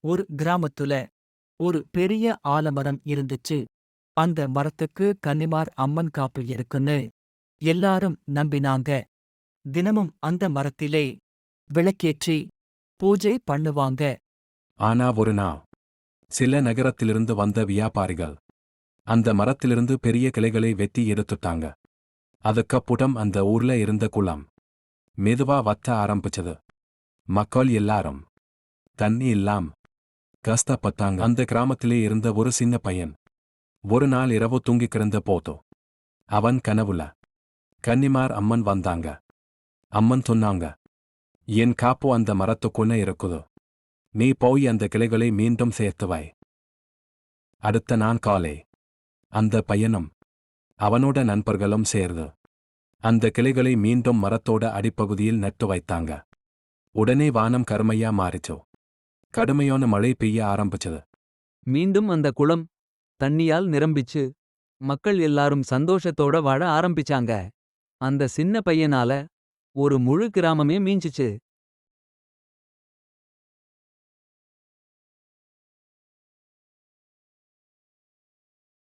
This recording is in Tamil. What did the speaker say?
ஒரு கிராமத்துல ஒரு பெரிய ஆலமரம் இருந்துச்சு. அந்த மரத்துக்கு கன்னிமார் அம்மன் காப்பு இருக்குன்னு எல்லாரும் நம்பினாங்க. தினமும் அந்த மரத்திலே விளக்கேற்றி பூஜை பண்ணுவாங்க. ஆனா ஒரு நாள் சில நகரத்திலிருந்து வந்த வியாபாரிகள் அந்த மரத்திலிருந்து பெரிய கிளைகளை வெட்டி எடுத்துட்டாங்க. அதுக்கப்புறம் அந்த ஊர்ல இருந்த குளம் மெதுவா வத்த ஆரம்பிச்சது. மக்கள் எல்லாரும் தண்ணி இல்லாம் கஷ்டப்பட்டாங்க. அந்த கிராமத்திலே இருந்த ஒரு சின்ன பையன் ஒரு நாள் இரவு தூங்கி கிடந்த போதோ அவன் கனவுல கன்னிமார் அம்மன் வந்தாங்க. அம்மன் சொன்னாங்க, என் காப்பு அந்த மரத்துக்குள்ள இருக்குது. நீ போய் அந்த கிளைகளை மீண்டும் சேர்த்து வை. அடுத்த நாள் காலை அந்த பையனும் அவனோட நண்பர்களும் சேர்ந்து அந்த கிளைகளை மீண்டும் மரத்தோட அடிப்பகுதியில் நட்டு வைத்தாங்க. உடனே வானம் கருமையா மாறிச்சோ. கடுமையான மழை பெய்ய ஆரம்பிச்சது. மீண்டும் அந்த குளம் தண்ணியால் நிரம்பிச்சு. மக்கள் எல்லாரும் சந்தோஷத்தோட வாழ ஆரம்பிச்சாங்க. அந்த சின்ன பையனால ஒரு முழு கிராமமே மீஞ்சுச்சு.